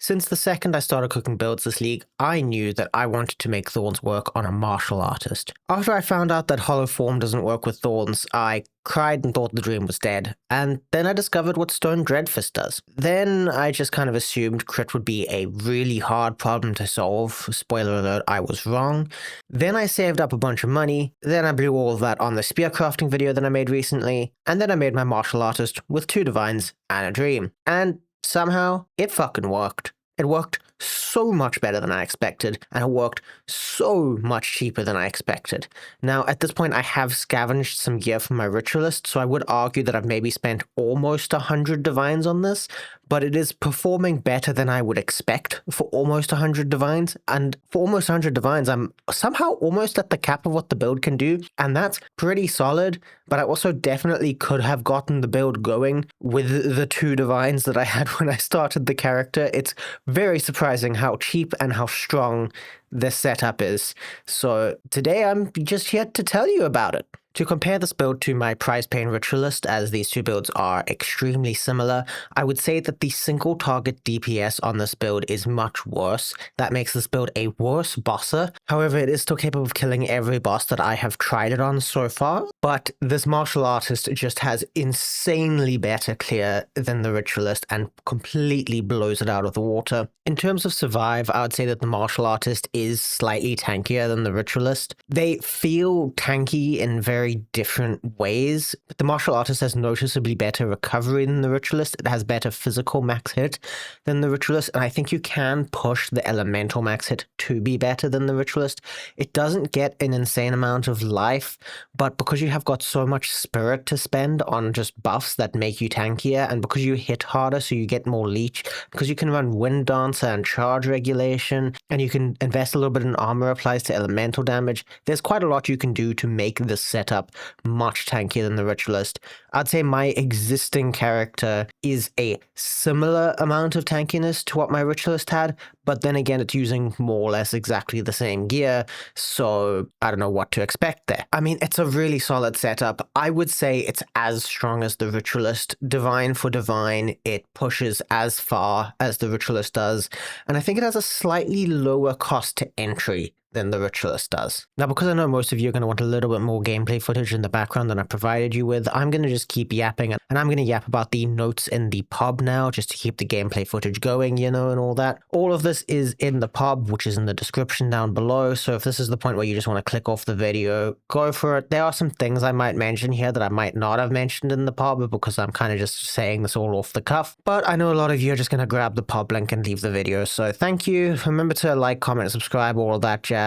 Since the second I started cooking builds this league, I knew that I wanted to make Thorns work on a martial artist. After I found out that Hollow Form doesn't work with Thorns, I cried and thought the dream was dead, and then I discovered what Stone Dreadfist does. Then I just kind of assumed crit would be a really hard problem to solve. Spoiler alert, I was wrong. Then I saved up a bunch of money, then I blew all of that on the spear crafting video that I made recently, and then I made my martial artist with 2 divines and a dream. And somehow, it fucking worked. It worked so much better than I expected, and it worked so much cheaper than I expected. Now, at this point, I have scavenged some gear from my ritualist, so I would argue that I've maybe spent almost 100 divines on this, but it is performing better than I would expect for almost 100 divines, and for almost 100 divines, I'm somehow almost at the cap of what the build can do, and that's pretty solid, but I also definitely could have gotten the build going with the 2 divines that I had when I started the character. It's very surprising how cheap and how strong this setup is. So today I'm just here to tell you about it. To compare this build to my Prize Pain Ritualist, as these 2 builds are extremely similar, I would say that the single target DPS on this build is much worse. That makes this build a worse bosser. However, it is still capable of killing every boss that I have tried it on so far, but this martial artist just has insanely better clear than the Ritualist and completely blows it out of the water. In terms of survive, I would say that the martial artist is slightly tankier than the Ritualist. They feel tanky in very different ways, but the martial artist has noticeably better recovery than the Ritualist. It has better physical max hit than the Ritualist, and I think you can push the elemental max hit to be better than the Ritualist. It doesn't get an insane amount of life, but because you have got so much spirit to spend on just buffs that make you tankier, and because you hit harder so you get more leech, because you can run Wind Dancer and charge regulation, and you can invest a little bit in armor applies to elemental damage, there's quite a lot you can do to make this setup much tankier than the Ritualist. I'd say my existing character is a similar amount of tankiness to what my Ritualist had, but then again, it's using more or less exactly the same gear, so I don't know what to expect there. I mean, it's a really solid setup. I would say it's as strong as the Ritualist. Divine for divine, it pushes as far as the Ritualist does, and I think it has a slightly lower cost to entry than the Ritualist does. Now, because I know most of you are going to want a little bit more gameplay footage in the background than I provided you with, I'm going to just keep yapping, and I'm going to yap about the notes in the pub now, just to keep the gameplay footage going, you know, and all that. All of this is in the pub, which is in the description down below, so if this is the point where you just want to click off the video, go for it. There are some things I might mention here that I might not have mentioned in the pub, because I'm kind of just saying this all off the cuff, but I know a lot of you are just going to grab the pub link and leave the video, so thank you. Remember to like, comment, and subscribe, all of that jazz.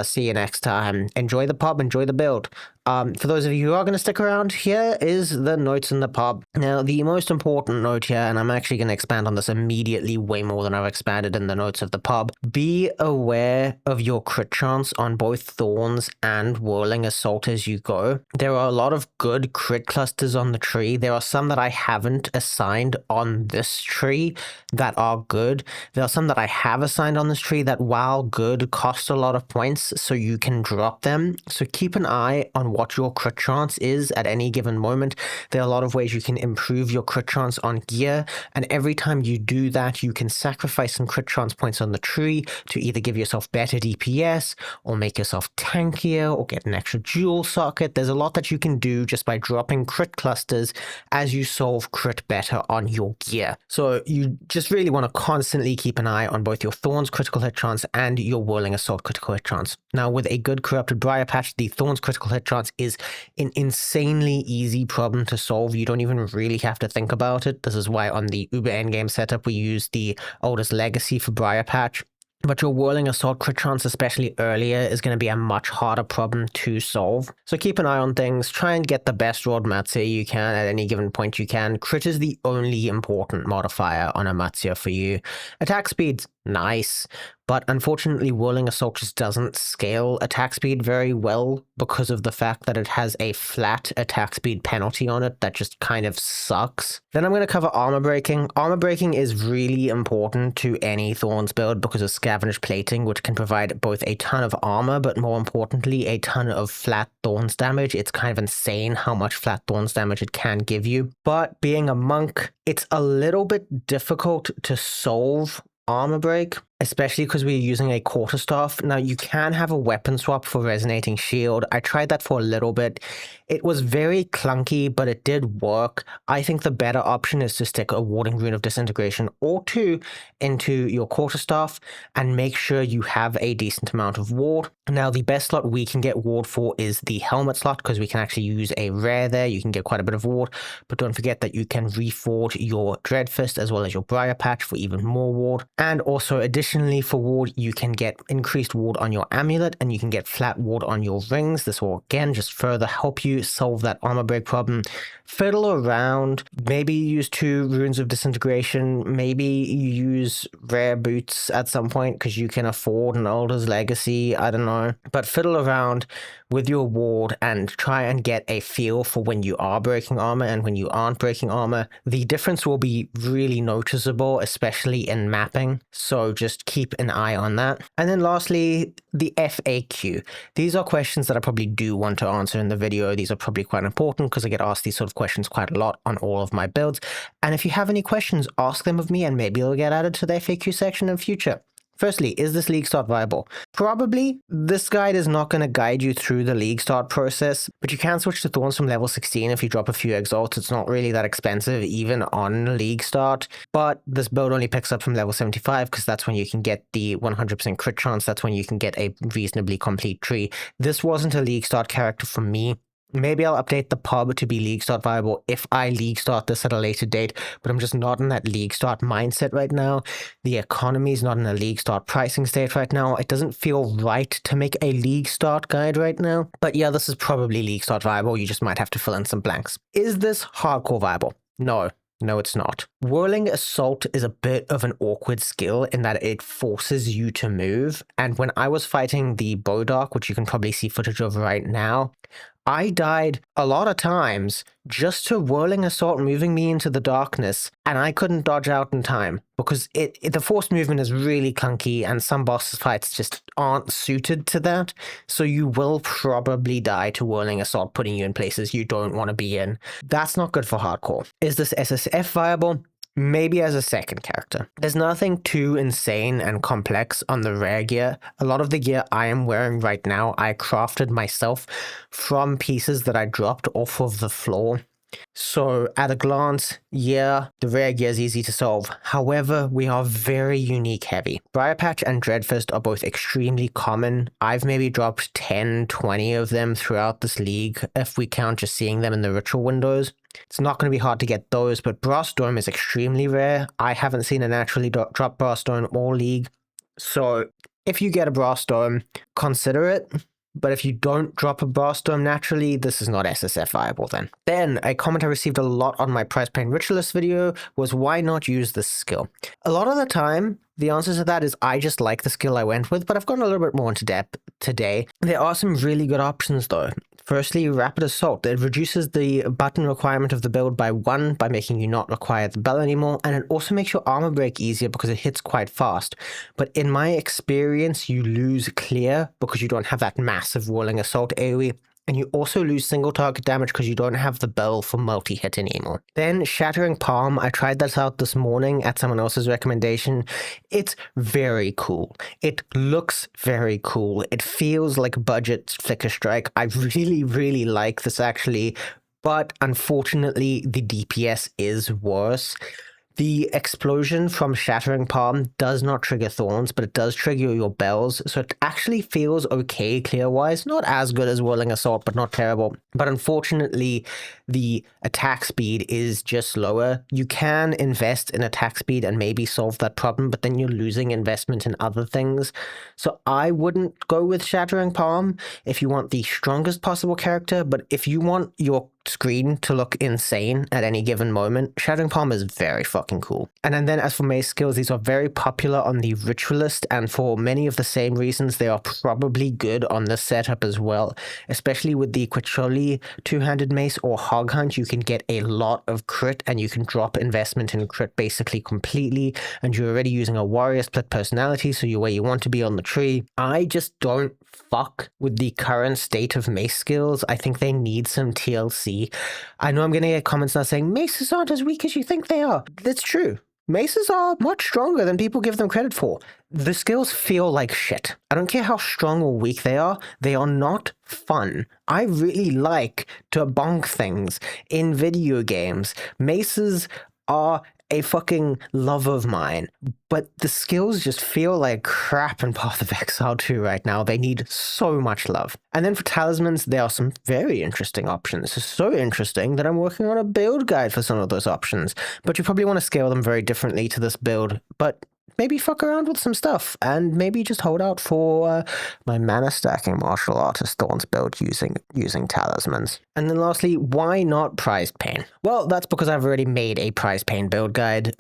See you next time. Enjoy the pub, enjoy the build. For those of you who are going to stick around, here is the notes in the pub. Now, the most important note here, and I'm actually going to expand on this immediately way more than I've expanded in the notes of the pub, be aware of your crit chance on both Thorns and Whirling Assault as you go. There are a lot of good crit clusters on the tree. There are some that I haven't assigned on this tree that are good. There are some that I have assigned on this tree that, while good, cost a lot of points, so you can drop them. So keep an eye on what your crit chance is at any given moment. There are a lot of ways you can improve your crit chance on gear, and every time you do that, you can sacrifice some crit chance points on the tree to either give yourself better DPS, or make yourself tankier, or get an extra jewel socket. There's a lot that you can do just by dropping crit clusters as you solve crit better on your gear. So you just really want to constantly keep an eye on both your Thorns critical hit chance and your Whirling Assault critical hit chance. Now, with a good Corrupted Briar Patch, the Thorns critical hit chance is an insanely easy problem to solve. You don't even really have to think about it. This is why on the Uber Endgame setup we use the oldest legacy for Briar Patch. But your Whirling Assault crit chance, especially earlier, is going to be a much harder problem to solve. So keep an eye on things, try and get the best rolled Matsuya you can at any given point you can. Crit is the only important modifier on a Matsuya for you. Attack speed's nice, but unfortunately Whirling Assault just doesn't scale attack speed very well because of the fact that it has a flat attack speed penalty on it that just kind of sucks. Then I'm going to cover Armour Breaking. Armour Breaking is really important to any Thorns build because of Scavenged Plating, which can provide both a ton of armor, but more importantly, a ton of flat Thorns damage. It's kind of insane how much flat Thorns damage it can give you. But being a monk, it's a little bit difficult to solve Armor Break, especially because we're using a quarterstaff. Now, you can have a weapon swap for Resonating Shield. I tried that for a little bit. It was very clunky, but it did work. I think the better option is to stick a Warding Rune of Disintegration or two into your quarterstaff and make sure you have a decent amount of ward. Now, the best slot we can get ward for is the helmet slot, because we can actually use a rare there. You can get quite a bit of ward, but don't forget that you can reforge your Dreadfist as well as your Briar Patch for even more ward. And also, additionally, for ward, you can get increased ward on your amulet, and you can get flat ward on your rings. This will, again, just further help you solve that armor break problem. Fiddle around. Maybe you use 2 runes of disintegration. Maybe you use rare boots at some point because you can afford an Elder's Legacy. I don't know. But fiddle around with your ward and try and get a feel for when you are breaking armor and when you aren't breaking armor. The difference will be really noticeable, especially in mapping. So just keep an eye on that. And then lastly, the FAQ. These are questions that I probably do want to answer in the video. These are probably quite important because I get asked these sort of questions quite a lot on all of my builds. And if you have any questions, ask them of me and maybe they'll get added to the FAQ section in future. Firstly, is this league start viable? Probably. This guide is not going to guide you through the league start process, but you can switch to Thorns from level 16 if you drop a few exalts. It's not really that expensive even on league start, but this build only picks up from level 75 because that's when you can get the 100% crit chance. That's when you can get a reasonably complete tree. This wasn't a league start character for me. Maybe I'll update the pub to be league start viable if I league start this at a later date, but I'm just not in that league start mindset right now. The economy is not in a league start pricing state right now. It doesn't feel right to make a league start guide right now. But yeah, this is probably league start viable. You just might have to fill in some blanks. Is this hardcore viable? No. No, it's not. Whirling Assault is a bit of an awkward skill in that it forces you to move. And when I was fighting the Bowdark, which you can probably see footage of right now, I died a lot of times just to Whirling Assault moving me into the darkness, and I couldn't dodge out in time because the forced movement is really clunky and some boss fights just aren't suited to that. So you will probably die to Whirling Assault, putting you in places you don't want to be in. That's not good for hardcore. Is this SSF viable? Maybe as a second character. There's nothing too insane and complex on the rare gear. A lot of the gear I am wearing right now, I crafted myself from pieces that I dropped off of the floor. So at a glance, yeah, the rare gear is easy to solve. However, we are very unique heavy. Briar Patch and Dreadfist are both extremely common. I've maybe dropped 10, 20 of them throughout this league, if we count just seeing them in the ritual windows. It's not going to be hard to get those, but Brass Dome is extremely rare. I haven't seen a naturally drop Brass Dome all league. So if you get a Brass Dome, consider it. But if you don't drop a Brass Dome naturally, this is not SSF viable then. Then, a comment I received a lot on my Price Pain Ritualist video was why not use this skill? A lot of the time, the answer to that is I just like the skill I went with, but I've gone a little bit more into depth today. There are some really good options though. Firstly, Rapid Assault. It reduces the button requirement of the build by 1 by making you not require the bell anymore, and it also makes your armor break easier because it hits quite fast. But in my experience, you lose clear because you don't have that massive Whirling Assault AoE. And you also lose single target damage because you don't have the bell for multi-hit anymore. Then Shattering Palm, I tried that out this morning at someone else's recommendation. It's very cool. It looks very cool. It feels like budget Flicker Strike. I really, really like this actually, but unfortunately the DPS is worse. The explosion from Shattering Palm does not trigger Thorns, but it does trigger your bells, so it actually feels okay clear-wise. Not as good as Whirling Assault, but not terrible. But unfortunately, the attack speed is just lower. You can invest in attack speed and maybe solve that problem, but then you're losing investment in other things. So I wouldn't go with Shattering Palm if you want the strongest possible character, but if you want your screen to look insane at any given moment, Shattering Palm is very fucking cool. And then as for mace skills, these are very popular on the Ritualist, and for many of the same reasons, they are probably good on this setup as well. Especially with the Quacholi two-handed mace or Hog Hunt, you can get a lot of crit, and you can drop investment in crit basically completely, and you're already using a warrior split personality, so you're where you want to be on the tree. I just don't fuck with the current state of mace skills. I think they need some TLC. I know I'm going to get comments now saying maces aren't as weak as you think they are. That's true. Maces are much stronger than people give them credit for. The skills feel like shit. I don't care how strong or weak they are not fun. I really like to bonk things in video games. Maces are a fucking love of mine, but the skills just feel like crap in Path of Exile 2 right now. They need so much love. And then for talismans, there are some very interesting options. So interesting that I'm working on a build guide for some of those options, but you probably want to scale them very differently to this build, but maybe fuck around with some stuff, and maybe just hold out for my mana stacking martial artist Thorns build using talismans. And then lastly, why not prized pain? Well, that's because I've already made a prized pain build guide.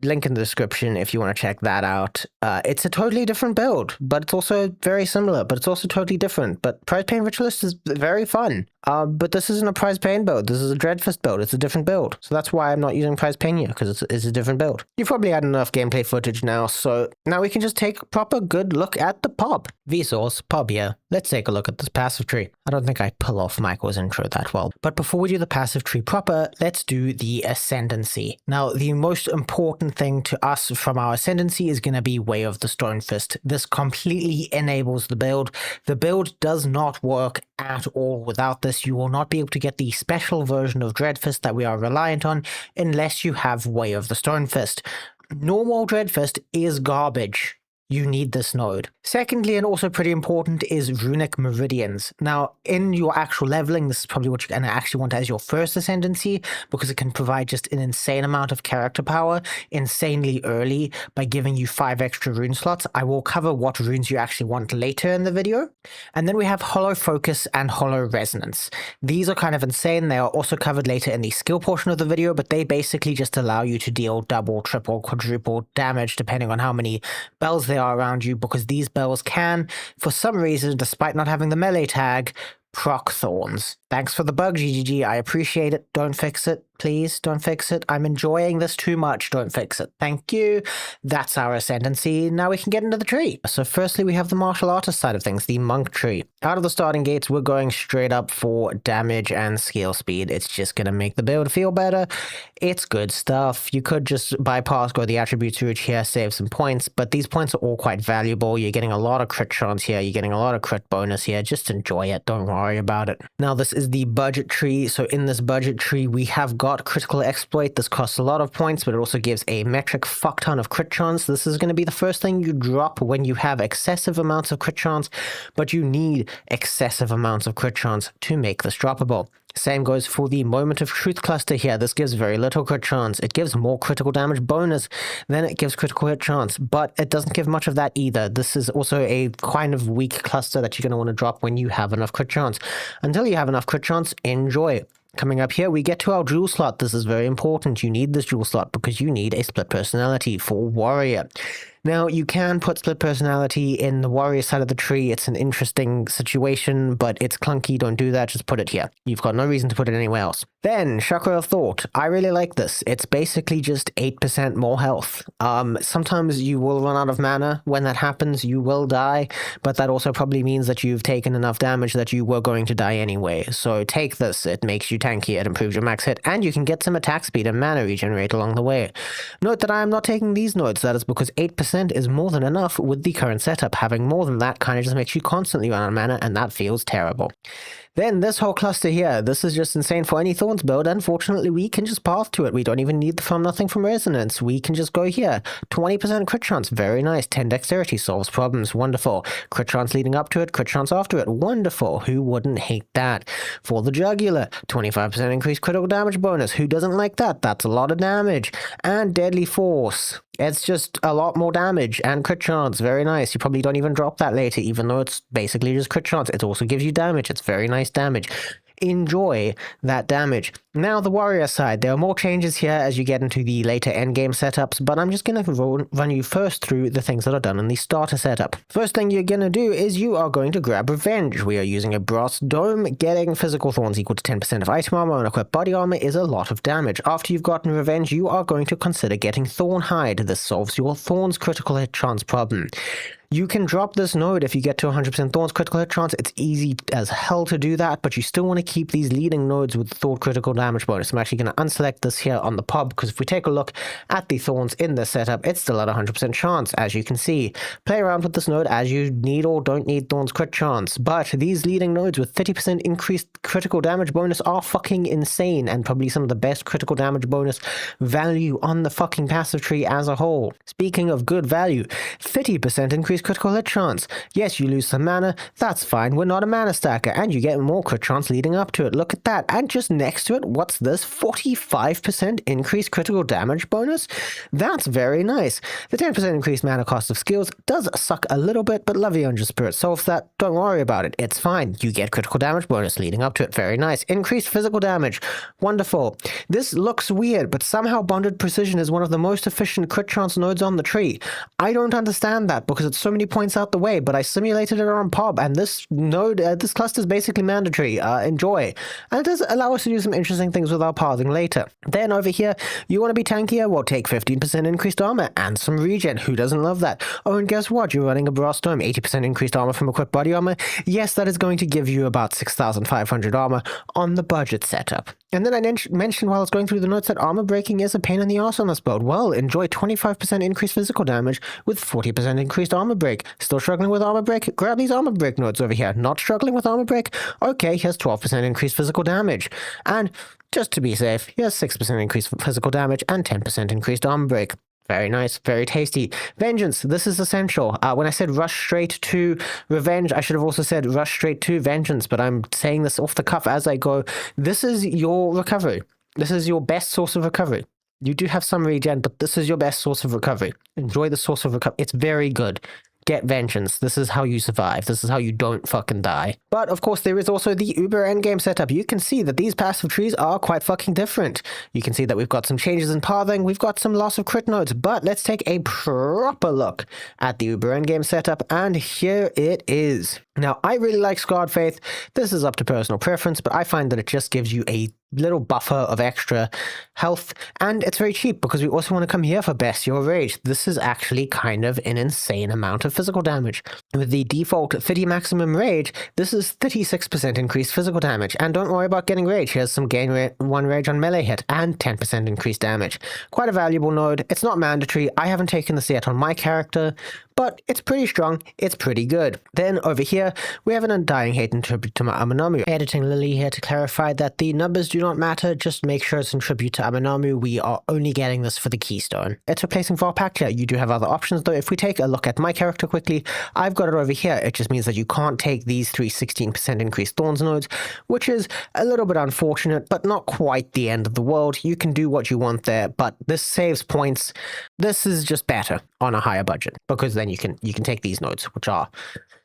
Link in the description if you want to check that out. It's a totally different build, but it's also very similar, but it's also totally different. But prized pain ritualist is very fun. But this isn't a prized pain build. This is a Dreadfist build. It's a different build. So that's why I'm not using prized pain here, because it's a different build. You've probably had enough gameplay footage now, so now we can just take a proper good look at the pub. Vsauce, pub here. Let's take a look at this passive tree. I don't think I pull off Michael's intro that well. But before we do the passive tree proper, let's do the Ascendancy. Now, the most important thing to us from our Ascendancy is going to be Way of the Stone Fist. This completely enables the build. The build does not work at all without this. You will not be able to get the special version of Dreadfist that we are reliant on unless you have Way of the Stone Fist. Normal Dreadfist is garbage. You need this node. Secondly, and also pretty important, is Runic Meridians. Now, in your actual leveling, this is probably what you're going to actually want as your first Ascendancy, because it can provide just an insane amount of character power insanely early by giving you 5 extra rune slots. I will cover what runes you actually want later in the video. And then we have Hollow Focus and Hollow Resonance. These are kind of insane. They are also covered later in the skill portion of the video, but they basically just allow you to deal double, triple, quadruple damage depending on how many bells they are around you, because these bells can, for some reason, despite not having the melee tag, proc Thorns. Thanks for the bug, GGG. I appreciate it. Don't fix it. Please, don't fix it. I'm enjoying this too much. Don't fix it. Thank you. That's our Ascendancy. Now we can get into the tree. So firstly, we have the martial artist side of things, the monk tree. Out of the starting gates, we're going straight up for damage and skill speed. It's just going to make the build feel better. It's good stuff. You could just bypass, go the attribute surge here, save some points, but these points are all quite valuable. You're getting a lot of crit chance here. You're getting a lot of crit bonus here. Just enjoy it. Don't worry about it. Now, this is the budget tree. So in this budget tree, we have got critical exploit. This costs a lot of points, but it also gives a metric fuck ton of crit chance. This is going to be the first thing you drop when you have excessive amounts of crit chance, but you need excessive amounts of crit chance to make this droppable. Same goes for the Moment of Truth cluster here. This gives very little crit chance. It gives more critical damage bonus than it gives critical hit chance, but it doesn't give much of that either. This is also a kind of weak cluster that you're going to want to drop when you have enough crit chance. Until you have enough crit chance, enjoy. Coming up here, we get to our jewel slot. This is very important. You need this jewel slot because you need a split personality for warrior. Now, you can put split personality in the warrior side of the tree. It's an interesting situation, but it's clunky. Don't do that. Just put it here. You've got no reason to put it anywhere else. Then, Chakra of Thought. I really like this. It's basically just 8% more health. Sometimes you will run out of mana. When that happens, you will die, but that also probably means that you've taken enough damage that you were going to die anyway. So take this. It makes you tanky. It improves your max hit, and you can get some attack speed and mana regenerate along the way. Note that I am not taking these notes. That is because 8% is more than enough with the current setup. Having more than that kind of just makes you constantly run out of mana, and that feels terrible. Then this whole cluster here, this is just insane for any Thorns build. Unfortunately, we can just path to it. We don't even need the From Nothing from Resonance. We can just go here. 20% crit chance, very nice. 10 dexterity, solves problems, wonderful. Crit chance leading up to it, crit chance after it, wonderful. Who wouldn't hate that? For the Jugular, 25% increased critical damage bonus. Who doesn't like that? That's a lot of damage. And Deadly Force. It's just a lot more damage and crit chance. Very nice. You probably don't even drop that later, even though it's basically just crit chance. It also gives you damage. It's very nice damage. Enjoy that damage. Now the warrior side, there are more changes here as you get into the later endgame setups, but I'm just going to run you first through the things that are done in the starter setup. First thing you're going to do is you are going to grab Revenge. We are using a brass dome. Getting physical thorns equal to 10% of item armor and equipped body armor is a lot of damage. After you've gotten Revenge, you are going to consider getting Thorn Hide. This solves your Thorns critical hit chance problem. You can drop this node if you get to 100% Thorns critical hit chance. It's easy as hell to do that, but you still want to keep these leading nodes with Thorn critical damage bonus. I'm actually going to unselect this here on the pub, because if we take a look at the Thorns in this setup, it's still at 100% chance, as you can see. Play around with this node as you need or don't need Thorns crit chance, but these leading nodes with 30% increased critical damage bonus are fucking insane, and probably some of the best critical damage bonus value on the fucking passive tree as a whole. Speaking of good value, 30% increased critical hit chance. Yes, you lose some mana, that's fine, we're not a mana stacker, and you get more crit chance leading up to it. Look at that. And just next to it, what's this? 45% increased critical damage bonus? That's very nice. The 10% increased mana cost of skills does suck a little bit, but Love Your Spirit solves that. Don't worry about it. It's fine. You get critical damage bonus leading up to it. Very nice. Increased physical damage. Wonderful. This looks weird, but somehow Bonded Precision is one of the most efficient crit chance nodes on the tree. I don't understand that because it's so many points out the way, but I simulated it on POB, and this node, this cluster is basically mandatory. Enjoy. And it does allow us to do some interesting things with our pathing later. Then over here, you want to be tankier? Well, take 15% increased armor and some regen. Who doesn't love that? Oh, and guess what? You're running a Brass Dome, 80% increased armor from equipped body armor. Yes, that is going to give you about 6,500 armor on the budget setup. And then I mentioned while I was going through the notes that Armour Breaking is a pain in the arse on this build. Well, enjoy 25% increased physical damage with 40% increased Armor Break. Still struggling with Armor Break? Grab these Armor Break nodes over here. Not struggling with Armor Break? Okay, here's 12% increased physical damage. And just to be safe, here's 6% increased physical damage and 10% increased Armor Break. Very nice, very tasty. Vengeance, this is essential. When I said rush straight to revenge, I should have also said rush straight to vengeance, but I'm saying this off the cuff as I go. This is your recovery. This is your best source of recovery. You do have some regen, but this is your best source of recovery. Enjoy the source of recovery. It's very good. Get vengeance. This is how you survive. This is how you don't fucking die. But of course, there is also the Uber endgame setup. You can see that these passive trees are quite fucking different. You can see that we've got some changes in pathing. We've got some loss of crit nodes. But let's take a proper look at the Uber endgame setup. And here it is. Now, I really like Scarred Faith. This is up to personal preference, but I find that it just gives you a little buffer of extra health, and it's very cheap because we also want to come here for Bestial Rage. This is actually kind of an insane amount of physical damage. With the default 30 maximum rage, this is 36% increased physical damage, and don't worry about getting rage. Here's some gain 1 rage on melee hit and 10% increased damage. Quite a valuable node. It's not mandatory. I haven't taken this yet on my character, but it's pretty strong, it's pretty good. Then over here, we have an Undying Hate in tribute to Amanamu. Editing Lily here to clarify that the numbers do not matter, just make sure it's in tribute to Amanamu. We are only getting this for the keystone. It's replacing Varpactia. You do have other options though. If we take a look at my character quickly, I've got it over here. It just means that you can't take these 16% increased Thorns nodes, which is a little bit unfortunate, but not quite the end of the world. You can do what you want there, but this saves points. This is just better on a higher budget, because then you can take these nodes,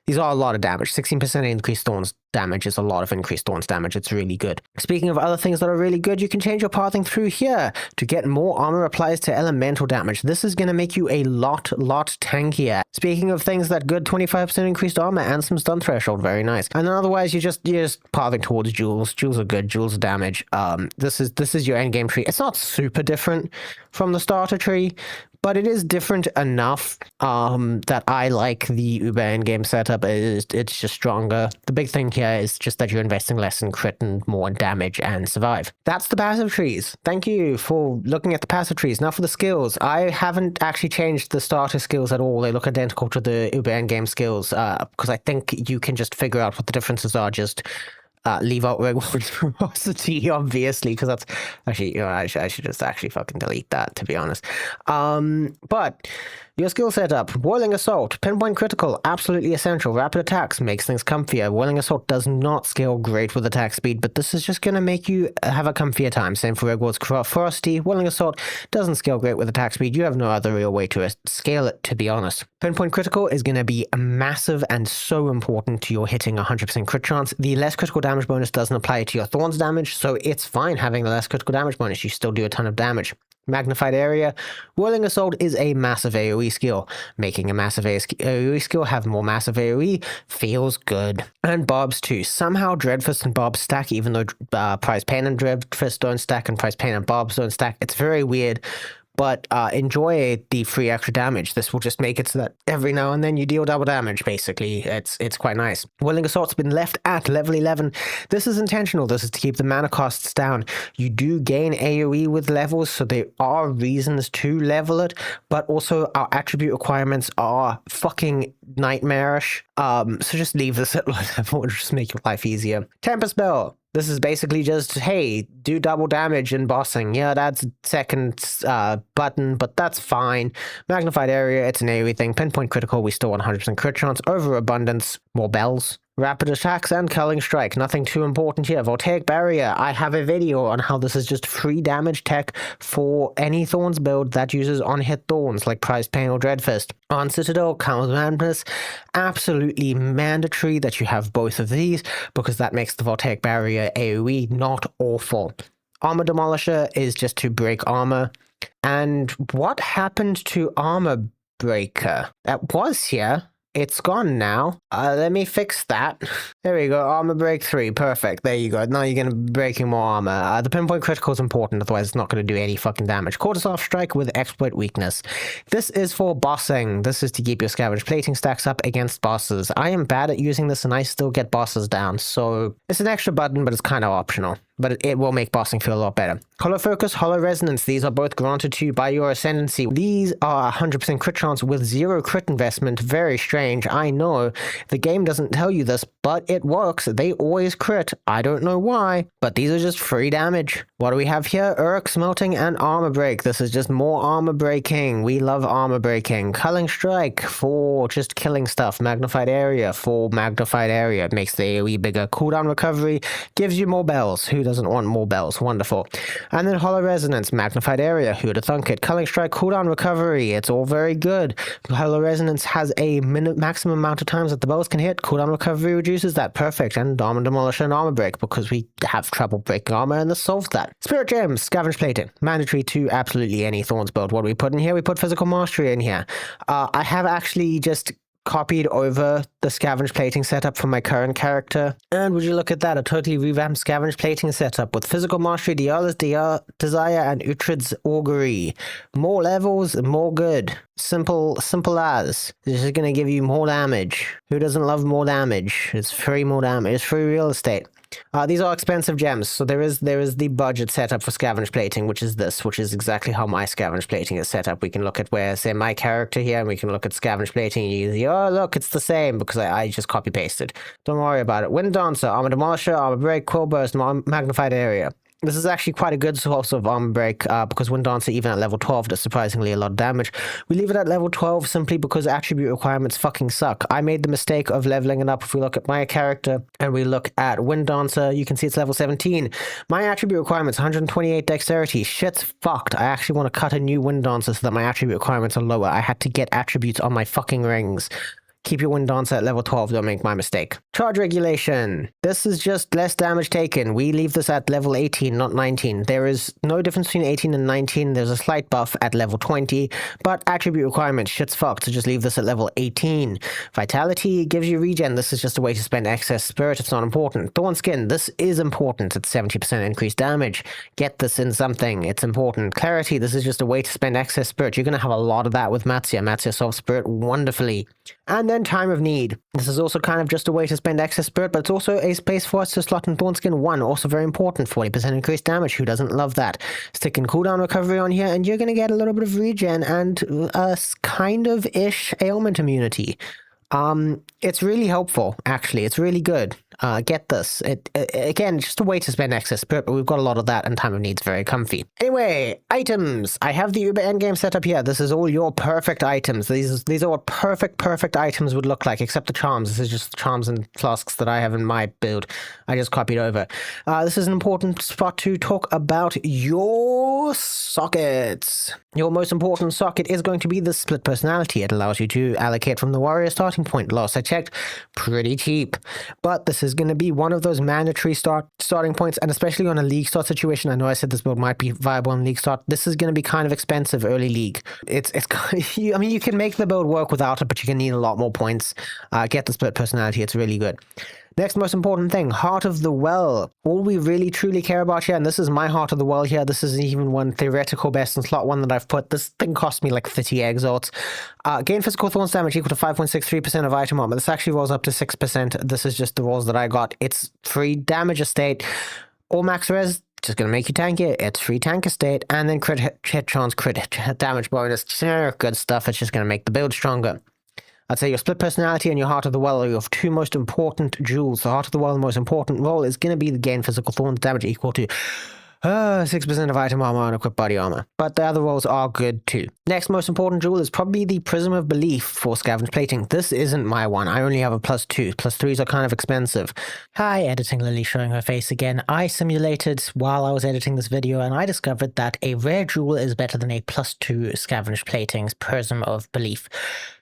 these are a lot of damage. 16% increased Thorns damage is a lot of increased Thorns damage. It's really good. Speaking of other things that are really good, you can change your pathing through here to get more armor applies to elemental damage. This is going to make you a lot tankier. Speaking of things that good, 25% increased armor and some stun threshold. Very nice. And then otherwise, you're just pathing towards jewels. Jewels are good. Jewels are damage. This is your endgame tree. It's not super different from the starter tree, but it is different enough that I like the Uber endgame setup. It's just stronger. The big thing here is just that you're investing less in crit and more in damage and survive. That's the passive trees. Thank you for looking at the passive trees. Now for the skills. I haven't actually changed the starter skills at all. They look identical to the Uber endgame skills because I think you can just figure out what the differences are. Just leave out Regular Ferocity, obviously, because that's actually, I should just actually fucking delete that, to be honest. But your skill setup: Whirling Assault, Pinpoint Critical, absolutely essential. Rapid Attacks makes things comfier. Whirling Assault does not scale great with attack speed, but this is just going to make you have a comfier time. Same for Regular Ferocity. Whirling Assault doesn't scale great with attack speed. You have no other real way to scale it, to be honest. Pinpoint Critical is going to be massive and so important to your hitting 100% crit chance. The less critical damage bonus doesn't apply to your Thorns damage, so it's fine having the less critical damage bonus. You still do a ton of damage. Magnified Area. Whirling Assault is a massive AoE skill. Making a massive AoE skill have more massive AoE feels good. And Barbs too. Somehow Dreadfist and Barbs stack, even though Prize Pain and Dreadfist don't stack and Prize Pain and Barbs don't stack. It's very weird. but enjoy the free extra damage. This will just make it so that every now and then you deal double damage, basically. It's quite nice. Willing Assault's been left at level 11. This is intentional. This is to keep the mana costs down. You do gain AoE with levels, so there are reasons to level it, but also our attribute requirements are fucking nightmarish. So just leave this at low level and just make your life easier. Temper Spell. This is basically just, hey, do double damage in bossing. Yeah, that's second button, but that's fine. Magnified Area, it's an AoE thing. Pinpoint Critical, we still want 100% crit chance. Overabundance, more bells. Rapid attacks and Culling Strike, nothing too important here. Voltaic Barrier, I have a video on how this is just free damage tech for any Thorns build that uses on-hit Thorns, like Prize Pain or Dreadfist. On Citadel, Counter Madness, absolutely mandatory that you have both of these, because that makes the Voltaic Barrier AoE not awful. Armor Demolisher is just to break armor. And what happened to Armor Breaker? That was here. It's gone now. Let me fix that. There we go. Armor break 3. Perfect. There you go. Now you're going to be breaking more armor. The pinpoint critical is important, otherwise it's not going to do any fucking damage. Quarterstaff Strike with exploit weakness. This is for bossing. This is to keep your scavenge plating stacks up against bosses. I am bad at using this and I still get bosses down, so it's an extra button, but it's kind of optional. But it will make bossing feel a lot better. Hollow Focus, Hollow Resonance, these are both granted to you by your Ascendancy. These are 100% crit chance with 0 crit investment. Very strange, I know. The game doesn't tell you this, but it works. They always crit. I don't know why, but these are just free damage. What do we have here? Urk, Smelting, and Armor Break. This is just more armor breaking. We love armor breaking. Culling Strike for just killing stuff. Magnified Area for magnified area. It makes the AoE bigger. Cooldown Recovery gives you more bells. Who doesn't want more bells? Wonderful. And then Hollow Resonance, Magnified Area, who'd have thunk it. Culling Strike, Cooldown Recovery, it's all very good. Hollow Resonance has a maximum amount of times that the bells can hit. Cooldown Recovery reduces that. Perfect. And Armor Demolisher and Armor Break, because we have trouble breaking armor, and this solves that. Spirit Gems, Scavenge Plating, mandatory to absolutely any Thorns build. What do we put in here? We put Physical Mastery in here. I have actually just copied over the scavenge plating setup from my current character, and would you look at that, a totally revamped scavenge plating setup with Physical Mastery, Diala's Desire, and Uhtred's Augury. More levels, more good. Simple as. This is going to give you more damage. Who doesn't love more damage? It's free more damage. It's free real estate. These are expensive gems, so there is the budget setup for scavenge plating, which is this, which is exactly how my scavenge plating is set up. We can look at where, say, my character here, and we can look at scavenge plating, and you can see, oh, look, it's the same, because I just copy-pasted. Don't worry about it. Wind Dancer, Armor Demolisher, Armor Break, Quill Burst, Magnified Area. This is actually quite a good source of armor break, because Wind Dancer, even at level 12, does surprisingly a lot of damage. We leave it at level 12 simply because attribute requirements fucking suck. I made the mistake of leveling it up. If we look at my character and we look at Wind Dancer, you can see it's level 17. My attribute requirements, 128 dexterity. Shit's fucked. I actually want to cut a new Wind Dancer so that my attribute requirements are lower. I had to get attributes on my fucking rings. Keep your Wind Dancer at level 12, don't make my mistake. Charge Regulation. This is just less damage taken. We leave this at level 18, not 19. There is no difference between 18 and 19. There's a slight buff at level 20, but attribute requirements, shit's fucked, so just leave this at level 18. Vitality gives you regen. This is just a way to spend excess spirit. It's not important. Thorn Skin. This is important. It's 70% increased damage. Get this in something. It's important. Clarity. This is just a way to spend excess spirit. You're going to have a lot of that with Matsia. Matsia solves spirit wonderfully. And then Time of Need. This is also kind of just a way to spend excess spirit, but it's also a space for us to slot in Thornskin 1, also very important, 40% increased damage, who doesn't love that? Stick in cooldown recovery on here, and you're going to get a little bit of regen and a kind of-ish ailment immunity. It's really helpful, actually. It's really good. Get this. Again, just a way to spend excess spirit, but we've got a lot of that, and Time of Need's very comfy. Anyway, items. I have the Uber endgame setup here. This is all your perfect items. These are what perfect items would look like, except the charms. This is just the charms and flasks that I have in my build. I just copied over. This is an important spot to talk about your sockets. Your most important socket is going to be the split personality. It allows you to allocate from the warrior starting point. Last I checked, pretty cheap. But this is going to be one of those mandatory starting points, and especially on a league start situation. I know I said this build might be viable in league start. This is going to be kind of expensive early league. It's I mean, you can make the build work without it, but you're going to need a lot more points. Get the split personality. It's really good. Next most important thing, Heart of the Well. All we really truly care about here, and this is my Heart of the Well here, this isn't even one theoretical best in slot one that I've put. This thing cost me like 30 exalts. Gain physical Thorns damage equal to 5.63% of item armor. This actually rolls up to 6%. This is just the rolls that I got. It's free damage estate. All max res, just gonna make you tanky. It's free tank estate, and then crit hit chance, crit hit damage bonus. Good stuff. It's just gonna make the build stronger. I'd say your split personality and your Heart of the Well are your two most important jewels. The Heart of the Well, the most important role is going to be the gain physical Thorns damage equal to 6% of item armor and equipped body armor. But the other rolls are good too. Next most important jewel is probably the Prism of Belief for Scavenged Plating. This isn't my one. I only have a +2. +3s are kind of expensive. Hi, Editing Lily showing her face again. I simulated while I was editing this video and I discovered that a rare jewel is better than a +2 Scavenged Plating's Prism of Belief.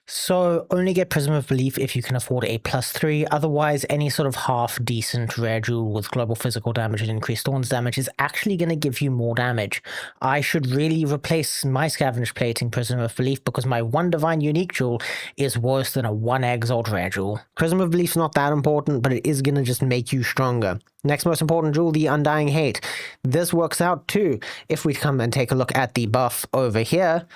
So only get Prism of Belief if you can afford a +3, otherwise any sort of half-decent rare jewel with global physical damage and increased Thorns damage is actually going to give you more damage. I should really replace my Scavenged Plating Prism of Belief because my 1 Divine Unique jewel is worse than a 1 Exalt rare jewel. Prism of Belief's not that important, but it is going to just make you stronger. Next most important jewel, the Undying Hate. This works out too. If we come and take a look at the buff over here,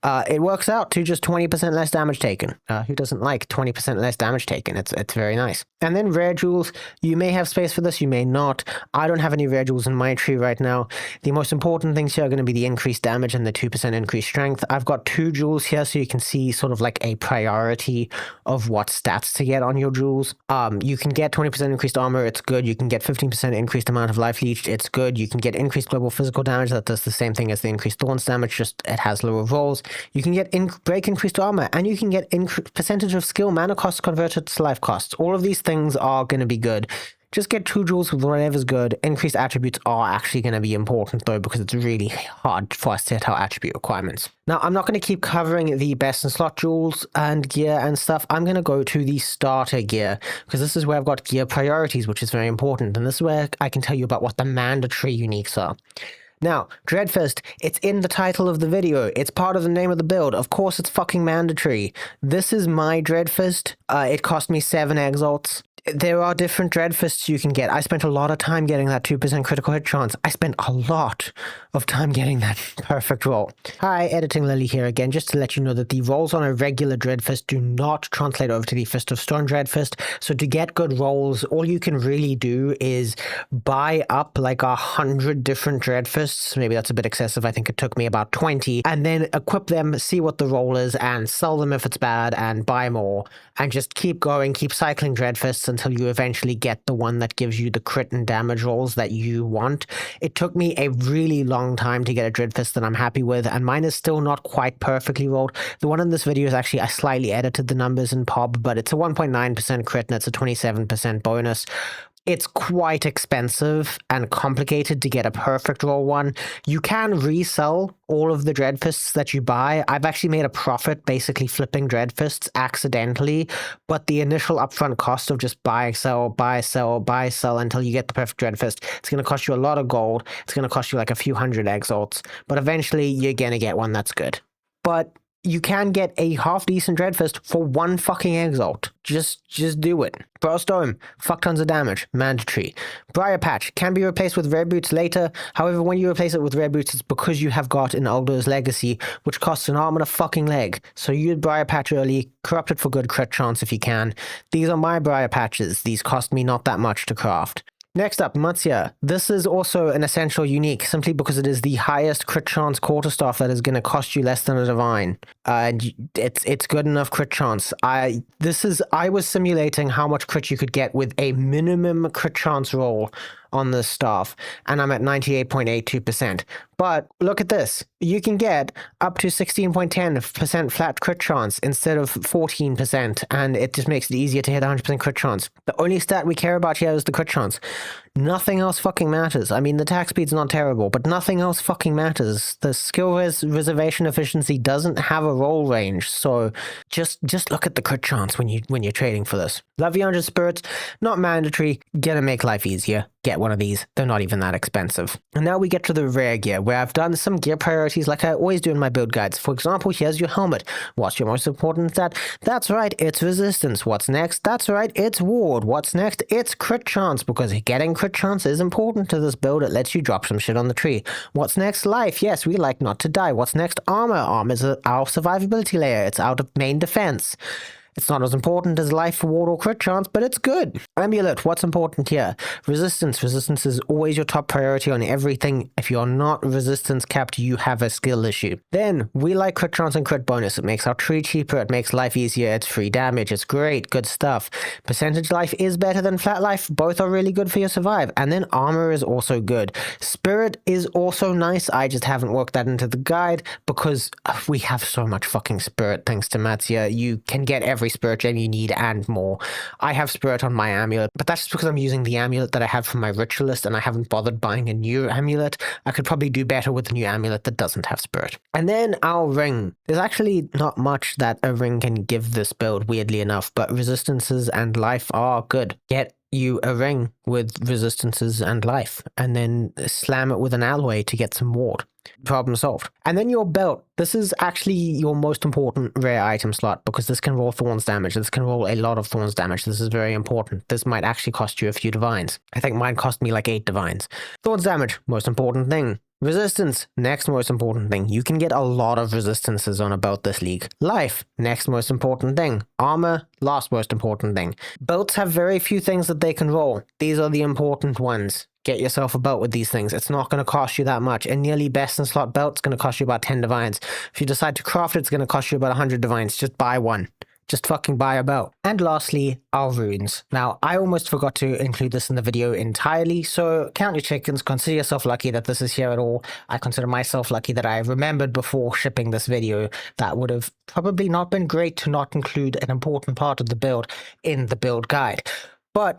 it works out to just 20% less damage taken. Who doesn't like 20% less damage taken? It's very nice. And then rare jewels, you may have space for this, you may not. I don't have any rare jewels in my tree right now. The most important things here are going to be the increased damage and the 2% increased strength. I've got 2 jewels here, so you can see sort of like a priority of what stats to get on your jewels. You can get 20% increased armor, it's good. You can get 15% increased amount of life leached, it's good. You can get increased global physical damage, that does the same thing as the increased Thorns damage, just it has lower rolls. You can get break increased armor, and you can get percentage of skill mana costs converted to life costs. All of these things are going to be good. Just get 2 jewels with whatever's good. Increased attributes are actually going to be important though, because it's really hard for us to hit our attribute requirements. Now, I'm not going to keep covering the best in slot jewels and gear and stuff. I'm going to go to the starter gear, because this is where I've got gear priorities, which is very important. And this is where I can tell you about what the mandatory uniques are. Now, Dreadfist, it's in the title of the video. It's part of the name of the build. Of course, it's fucking mandatory. This is my Dreadfist. It cost me 7 exalts. There are different Dreadfists you can get. I spent a lot of time getting that 2% critical hit chance. I spent a lot of time getting that perfect roll. Hi, Editing Lily here again, just to let you know that the rolls on a regular Dreadfist do not translate over to the Fist of Stone Dreadfist. So to get good rolls, all you can really do is buy up like 100 different Dreadfists. Maybe that's a bit excessive. I think it took me about 20. And then equip them, see what the roll is, and sell them if it's bad, and buy more. And just keep going, keep cycling Dreadfists until you eventually get the one that gives you the crit and damage rolls that you want. It took me a really long time to get a Dreadfist that I'm happy with, and mine is still not quite perfectly rolled. The one in this video is actually, I slightly edited the numbers in POB, but it's a 1.9% crit and it's a 27% bonus. It's quite expensive and complicated to get a perfect roll one. You can resell all of the Dreadfists that you buy. I've actually made a profit basically flipping Dreadfists accidentally, but the initial upfront cost of just buy, sell, buy, sell, buy, sell until you get the perfect Dreadfist, it's going to cost you a lot of gold. It's going to cost you like a few hundred exalts, but eventually you're going to get one that's good. But you can get a half-decent Dreadfist for 1 fucking exalt. Just do it. Burstdome, fuck tons of damage, mandatory. Briar Patch can be replaced with Rare Boots later. However, when you replace it with Rare Boots, it's because you have got an Uldo's Legacy, which costs an arm and a fucking leg. So use Briar Patch early, corrupt it for good crit chance if you can. These are my Briar Patches. These cost me not that much to craft. Next up, Mutsya. This is also an essential unique, simply because it is the highest crit chance quarterstaff that is going to cost you less than a divine. It's good enough crit chance. I was simulating how much crit you could get with a minimum crit chance roll on this staff, and I'm at 98.82%. But look at this. You can get up to 16.10% flat crit chance instead of 14%, and it just makes it easier to hit 100% crit chance. The only stat we care about here is the crit chance. Nothing else fucking matters. I mean, the attack speed's not terrible, but nothing else fucking matters. The skill reservation efficiency doesn't have a roll range, so just look at the crit chance when you're trading for this. Love 100 spirits, not mandatory, gonna make life easier. get one of these. They're not even that expensive. And now we get to the rare gear, where I've done some gear priorities like I always do in my build guides. For example, here's your helmet. What's your most important stat? That's right, it's resistance. What's next? That's right, it's ward. What's next? It's crit chance, because getting crit chance is important to this build. It lets you drop some shit on the tree. What's next? Life. Yes, we like not to die. What's next? Armor. Armor is our survivability layer. It's out of main defense. It's not as important as life, ward, or crit chance, but it's good. Amulet, what's important here? Resistance. Resistance is always your top priority on everything. If you're not resistance capped, you have a skill issue. Then, we like crit chance and crit bonus. It makes our tree cheaper, it makes life easier, it's free damage, it's great, good stuff. Percentage life is better than flat life, both are really good for your survive. And then armor is also good. Spirit is also nice, I just haven't worked that into the guide, because we have so much fucking spirit thanks to Matsia. You can get every spirit gem you need and more. I have spirit on my amulet, but that's just because I'm using the amulet that I have from my ritualist and I haven't bothered buying a new amulet. I could probably do better with a new amulet that doesn't have spirit. And then our ring. There's actually not much that a ring can give this build, weirdly enough, but resistances and life are good. Get you a ring with resistances and life, and then slam it with an alloy to get some ward. Problem solved. And then your belt. This is actually your most important rare item slot, because this can roll Thorns damage. This can roll a lot of Thorns damage. This is very important. This might actually cost you a few divines. I think mine cost me like 8 divines. Thorns damage, most important thing. Resistance, next most important thing. You can get a lot of resistances on a belt this league. Life, next most important thing. Armor, last most important thing. Belts have very few things that they can roll. These are the important ones. Get yourself a belt with these things. It's not going to cost you that much. A nearly best in slot belt is going to cost you about 10 divines. If you decide to craft it, it's going to cost you about 100 divines. Just buy one. Just fucking buy a belt. And lastly, our runes. Now, I almost forgot to include this in the video entirely, so count your chickens, consider yourself lucky that this is here at all. I consider myself lucky that I remembered before shipping this video. That would have probably not been great to not include an important part of the build in the build guide. But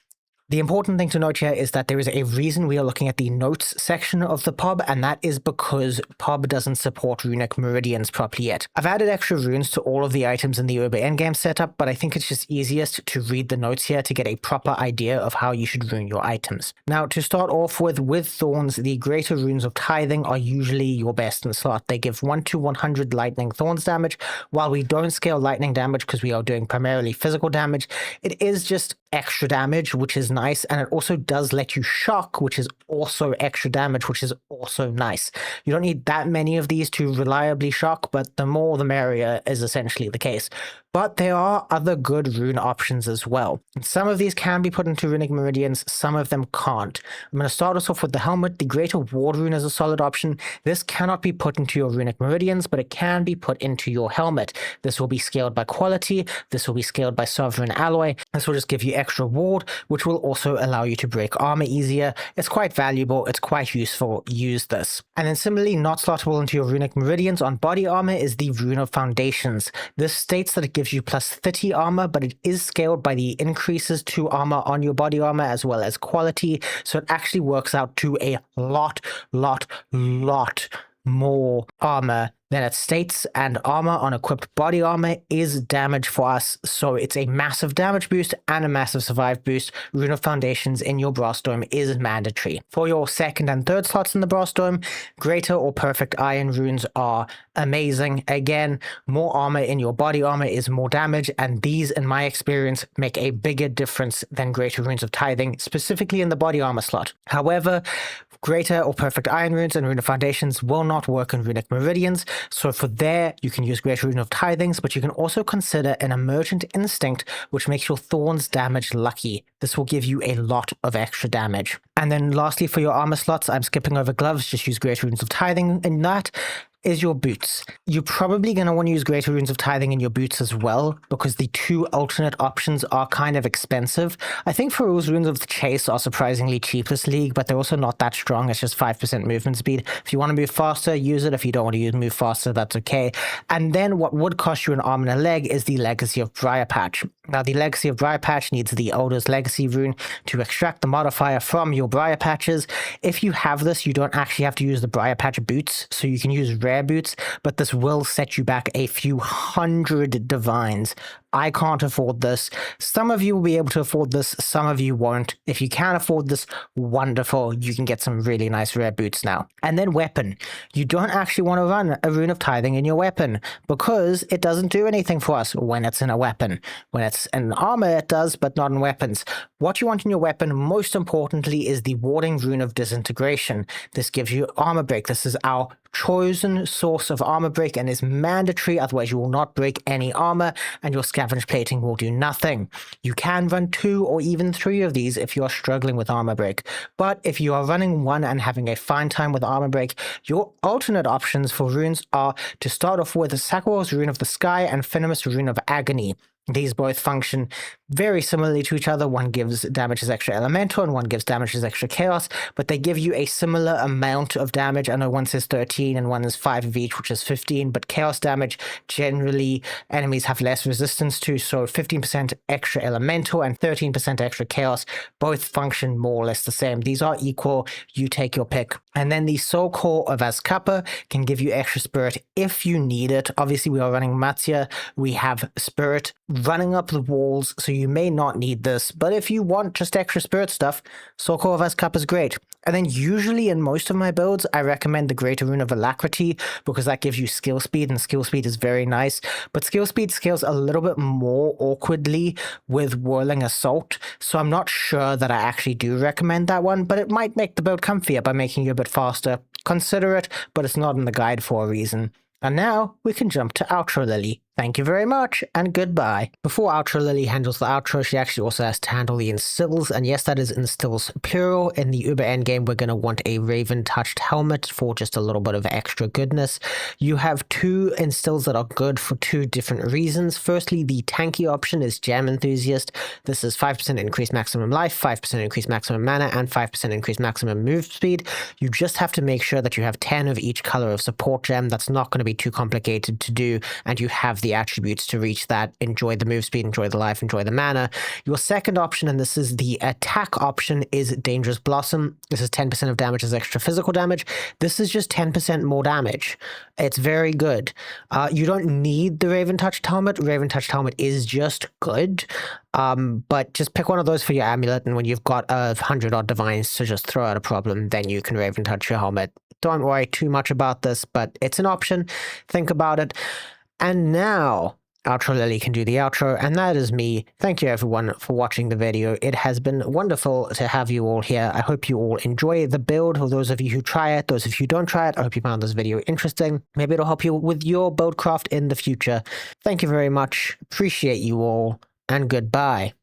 the important thing to note here is that there is a reason we are looking at the notes section of the POB, and that is because POB doesn't support runic meridians properly yet. I've added extra runes to all of the items in the Urba endgame setup, but I think it's just easiest to read the notes here to get a proper idea of how you should rune your items. Now, to start off with Thorns, the greater runes of tithing are usually your best in slot. They give 1 to 100 lightning Thorns damage. While we don't scale lightning damage because we are doing primarily physical damage, it is just extra damage, which is nice, and it also does let you shock, which is also extra damage, which is also nice. You don't need that many of these to reliably shock, but the more the merrier is essentially the case. But there are other good rune options as well. Some of these can be put into runic meridians, some of them can't. I'm going to start us off with the helmet. The greater ward rune is a solid option. This cannot be put into your runic meridians, but it can be put into your helmet. This will be scaled by quality. This will be scaled by sovereign alloy. This will just give you extra ward, which will also allow you to break armor easier. It's quite valuable. It's quite useful. Use this. And then similarly, not slottable into your runic meridians on body armor is the rune of foundations. This states that it gives you plus 30 armor, but it is scaled by the increases to armor on your body armor as well as quality, so it actually works out to a lot more armor than it states, and armor on equipped body armor is damage for us, so it's a massive damage boost and a massive survive boost. Rune of Foundations in your Brass Dome is mandatory. For your second and third slots in the Brass Dome, Greater or Perfect Iron runes are amazing. Again, more armor in your body armor is more damage, and these, in my experience, make a bigger difference than Greater Runes of Tithing, specifically in the body armor slot. However, Greater or Perfect Iron runes and Rune of Foundations will not work in runic meridians, so for there, you can use Greater Rune of Tithings, but you can also consider an Emergent Instinct, which makes your Thorns damage lucky. This will give you a lot of extra damage. And then lastly, for your armor slots, I'm skipping over gloves, just use Greater Runes of Tithing in that. Is your boots. You're probably going to want to use Greater Runes of Tithing in your boots as well, because the two alternate options are kind of expensive. I think Farouz Runes of the Chase are surprisingly cheap this league, but they're also not that strong. It's just 5% movement speed. If you want to move faster, use it. If you don't want to move faster, that's okay. And then what would cost you an arm and a leg is the Legacy of Briar Patch. Now, the Legacy of Briar Patch needs the Elder's Legacy rune to extract the modifier from your Briar Patches. If you have this, you don't actually have to use the Briar Patch boots, so you can use rare boots, but this will set you back a few hundred divines I can't afford this. Some of you will be able to afford this, some of you won't. If you can afford this, wonderful. You can get some really nice rare boots now. And then weapon. You don't actually want to run a Rune of Tithing in your weapon because it doesn't do anything for us when it's in a weapon. When it's in armor, it does, but not in weapons. What you want in your weapon, most importantly, is the Warding Rune of Disintegration. This gives you armor break. This is our chosen source of armor break and is mandatory, otherwise you will not break any armor and your scavenge plating will do nothing. You can run 2 or even 3 of these if you are struggling with armor break, but if you are running 1 and having a fine time with armor break, your alternate options for runes are to start off with Sakharor's Rune of the Sky and Venomous Rune of Agony. These both function very similarly to each other. One gives damage as extra elemental and one gives damage as extra chaos, but they give you a similar amount of damage. I know one says 13 and one is 5 of each, which is 15, but chaos damage generally enemies have less resistance to, so 15% extra elemental and 13% extra chaos both function more or less the same. These are equal, you take your pick. And then the Soul Core of Azkapa can give you extra spirit if you need it. Obviously we are running Matsya, we have spirit running up the walls, so you may not need this, but if you want just extra spirit stuff, Soul Core of Azkapa is great. And then usually in most of my builds, I recommend the Greater Rune of Alacrity because that gives you skill speed, and skill speed is very nice. But skill speed scales a little bit more awkwardly with Whirling Assault, so I'm not sure that I actually do recommend that one, but it might make the build comfier by making you a bit faster. Consider it, but it's not in the guide for a reason. And now we can jump to Outro Lily. Thank you very much, and goodbye. Before Outro Lily handles the outro, she actually also has to handle the Instills, and yes, that is Instills plural. In the Uber endgame, we're going to want a Raven-touched helmet for just a little bit of extra goodness. You have 2 Instills that are good for 2 different reasons. Firstly, the tanky option is Gem Enthusiast. This is 5% increased maximum life, 5% increased maximum mana, and 5% increased maximum move speed. You just have to make sure that you have 10 of each color of support gem. That's not going to be too complicated to do, and you have the attributes to reach that. Enjoy the move speed, enjoy the life, enjoy the mana. Your second option, and this is the attack option, is Dangerous Blossom. This is 10% of damage as extra physical damage. This is just 10% more damage. It's very good. You don't need the Raven Touched helmet. Raven Touched helmet is just good. But just pick one of those for your amulet, and when you've got 100 odd divines to just throw out a problem, then you can Raven Touch your helmet. Don't worry too much about this, but it's an option. Think about it. And now, Outro Lily can do the outro, and that is me. Thank you everyone for watching the video. It has been wonderful to have you all here. I hope you all enjoy the build. For those of you who try it, those of you who don't try it, I hope you found this video interesting. Maybe it'll help you with your buildcraft in the future. Thank you very much. Appreciate you all, and goodbye.